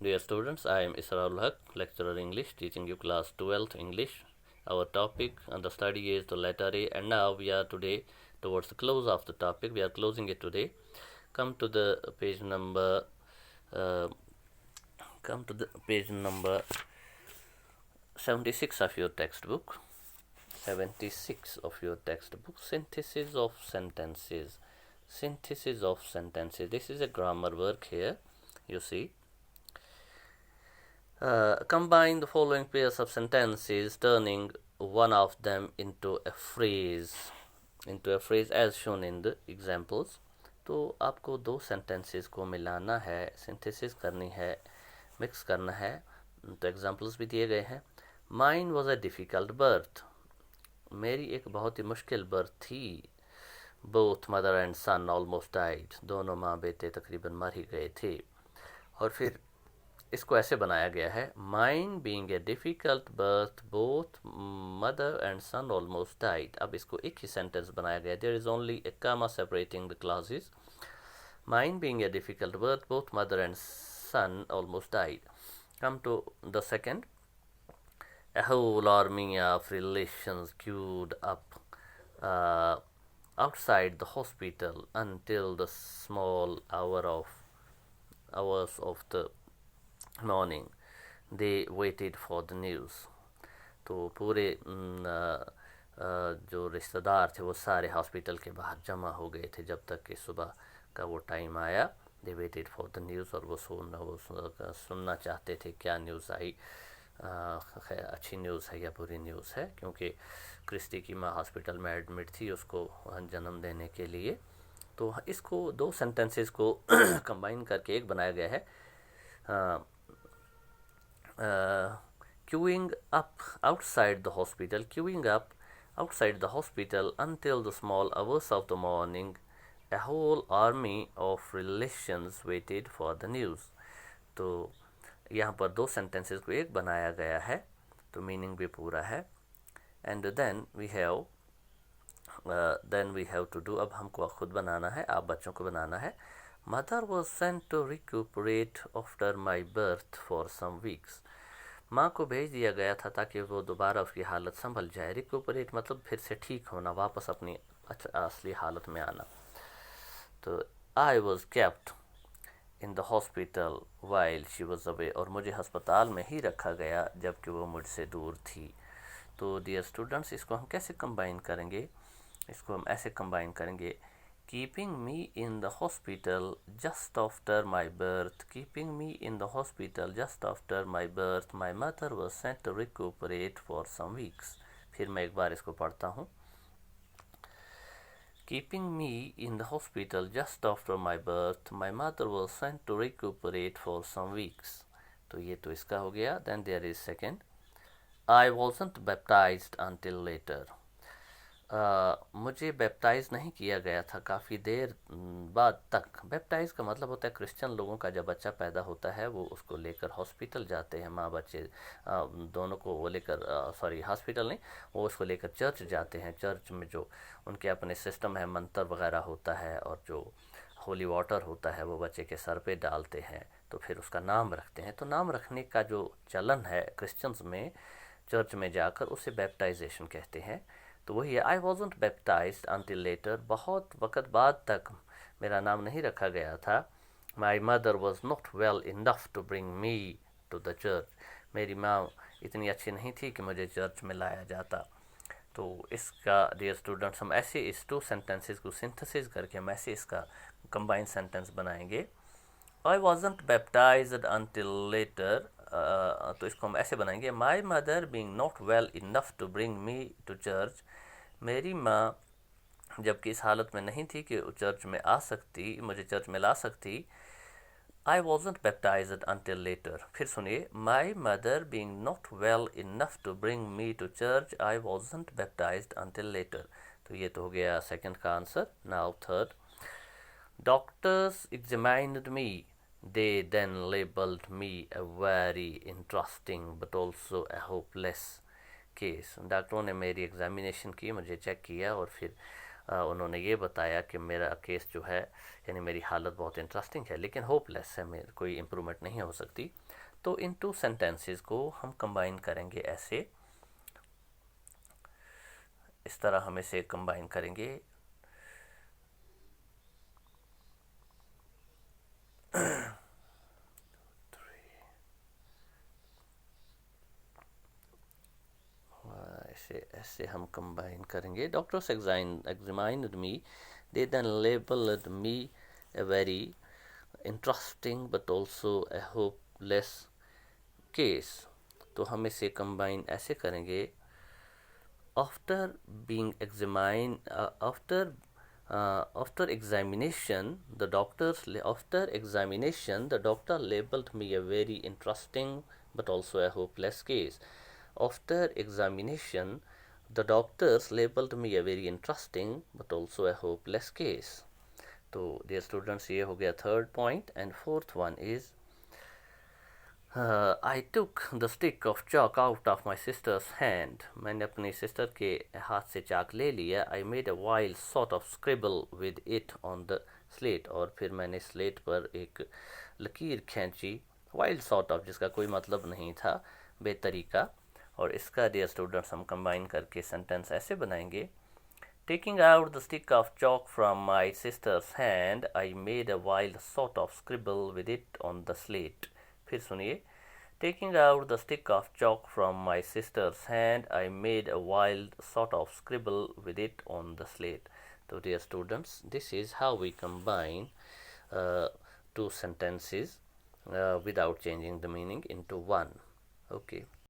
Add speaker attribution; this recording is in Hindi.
Speaker 1: Dear students, I am Israr, lecturer English, teaching you class 12th English. Our topic and the study is the letter A, and now we are today towards the close of the topic. We are closing it today. Come to the page number. Uh, come to the page number 76 of your textbook. 76 of your textbook. Synthesis of sentences. Synthesis of sentences. This is a grammar work here. You see. Combine the following pairs of sentences, turning one of them into a phrase as shown in the examples. तो आपको दो sentences को मिलाना है, synthesis करनी है, mix करना है. तो examples भी दिए गए हैं. Mine was a difficult birth. मेरी एक बहुत ही मुश्किल birth थी. Both mother and son almost died. दोनों माँ बेटे तकरीबन मर ही गए थे. और फिर इसको ऐसे बनाया गया है. Mine being a difficult birth, both mother and son almost died. अब इसको एक ही sentence बनाया गया. There is only a comma separating the clauses. Mine being a difficult birth, both mother and son almost died. Come to the second. A whole army of relations queued up outside the hospital until the small hours of the morning. They waited for the news. तो पूरे जो रिश्तेदार थे वो सारे हॉस्पिटल के बाहर जमा हो गए थे जब तक कि सुबह का वो टाइम आया. They waited for the news. और वो सुनना चाहते थे क्या न्यूज़ आई, अच्छी न्यूज़ है या बुरी न्यूज़ है, क्योंकि क्रिस्टी की माँ हॉस्पिटल में एडमिट थी उसको जन्म देने के लिए. तो इसको दो सेंटेंसेस को कंबाइन करके एक बनाया गया है. Queuing up outside the hospital until the small hours of the morning, a whole army of relations waited for the news. तो यहाँ पर दो sentences को एक बनाया गया है, तो मीनिंग भी पूरा है. And then we have to do, अब हमको खुद बनाना है, आप बच्चों को बनाना है. Mother was sent to recuperate after my birth for some weeks. माँ को भेज दिया गया था ताकि वो दोबारा उसकी हालत संभल जाए. रिकूपरेट मतलब फिर से ठीक होना, वापस अपनी असली हालत में आना. तो I was kept in the hospital while she was away. और मुझे अस्पताल में ही रखा गया जबकि वो मुझसे दूर थी. तो डियर स्टूडेंट्स, इसको हम कैसे कंबाइन करेंगे? इसको हम ऐसे कंबाइन करेंगे. Keeping me in the hospital just after my birth. Keeping me in the hospital just after my birth. My mother was sent to recuperate for some weeks. फिर मैं एक बार इसको पढ़ता हूँ. Keeping me in the hospital just after my birth. My mother was sent to recuperate for some weeks. तो ये तो इसका हो गया. Then there is second. I wasn't baptized until later. मुझे बैप्टाइज़ नहीं किया गया था काफ़ी देर बाद तक. बैप्टाइज़ का मतलब होता है क्रिश्चियन लोगों का जब बच्चा पैदा होता है वो उसको लेकर हॉस्पिटल जाते हैं. माँ बच्चे दोनों को वो लेकर हॉस्पिटल नहीं, वो उसको लेकर चर्च जाते हैं. चर्च में जो उनके अपने सिस्टम है, मंत्र वगैरह होता है और जो होली वाटर होता है वो बच्चे के सर पे डालते हैं. तो फिर उसका नाम रखते हैं. तो नाम रखने का जो चलन है क्रिश्चियंस में, चर्च में जाकर, उसे बैप्टाइजेशन कहते हैं. तो वही है. I wasn't baptized until later. बहुत वक्त बाद तक मेरा नाम नहीं रखा गया था. My mother was not well enough to bring me to the church. मेरी माँ इतनी अच्छी नहीं थी कि मुझे चर्च में लाया जाता. तो इसका डियर स्टूडेंट्स हम ऐसे इस टू सेंटेंसेस को सिंथेसिस करके हम ऐसे इसका कंबाइंड सेंटेंस बनाएंगे. I wasn't baptized until later. तो इसको हम ऐसे बनाएंगे. My mother being not well enough to bring me to church. मेरी माँ जबकि इस हालत में नहीं थी कि चर्च में आ सकती, मुझे चर्च में ला सकती. I wasn't baptized until later. फिर सुनिए. My mother being not well enough to bring me to church. I wasn't baptized until later. तो ये तो हो गया सेकंड का answer. Now third. Doctors examined me. They then labeled me a very interesting but also a hopeless case. डॉक्टरों ने मेरी एग्जामिनेशन की, मुझे चेक किया और फिर उन्होंने ये बताया कि मेरा केस जो है, यानी मेरी हालत बहुत इंटरेस्टिंग है लेकिन होपलेस है, मेरे कोई इम्प्रूवमेंट नहीं हो सकती। तो इन टू सेंटेंसेस को हम कंबाइन करेंगे ऐसे, इस तरह हम इसे कंबाइन करेंगे। ऐसे ऐसे हम कंबाइन करेंगे। Doctors examined me, they then labeled me a very interesting but also a hopeless case। तो हम इसे कंबाइन ऐसे करेंगे, after being examined after examination the doctor labeled me a very interesting but also a hopeless case। After examination the doctors labeled me a very interesting but also a hopeless case। तो dear students, ये हो गया third point. And fourth one is, I took the stick of chalk out of my sister's hand। मैंने अपनी सिस्टर के हाथ से चाक ले लिया। I made a wild sort of scribble with it on the slate। और फिर मैंने स्लेट पर एक लकीर खींची, वाइल्ड सॉर्ट ऑफ, जिसका कोई मतलब नहीं था, बेतरीका। और इसका डियर स्टूडेंट्स हम कंबाइन करके सेंटेंस ऐसे बनाएंगे, Taking out the stick of chalk from my sister's hand, I made a wild sort of scribble with it on the slate। फिर सुनिए, Taking out the stick of chalk from my sister's hand, I made a wild sort of scribble with it on the slate। So dear students, this is how we combine uh, two sentences without changing the meaning into one। Okay.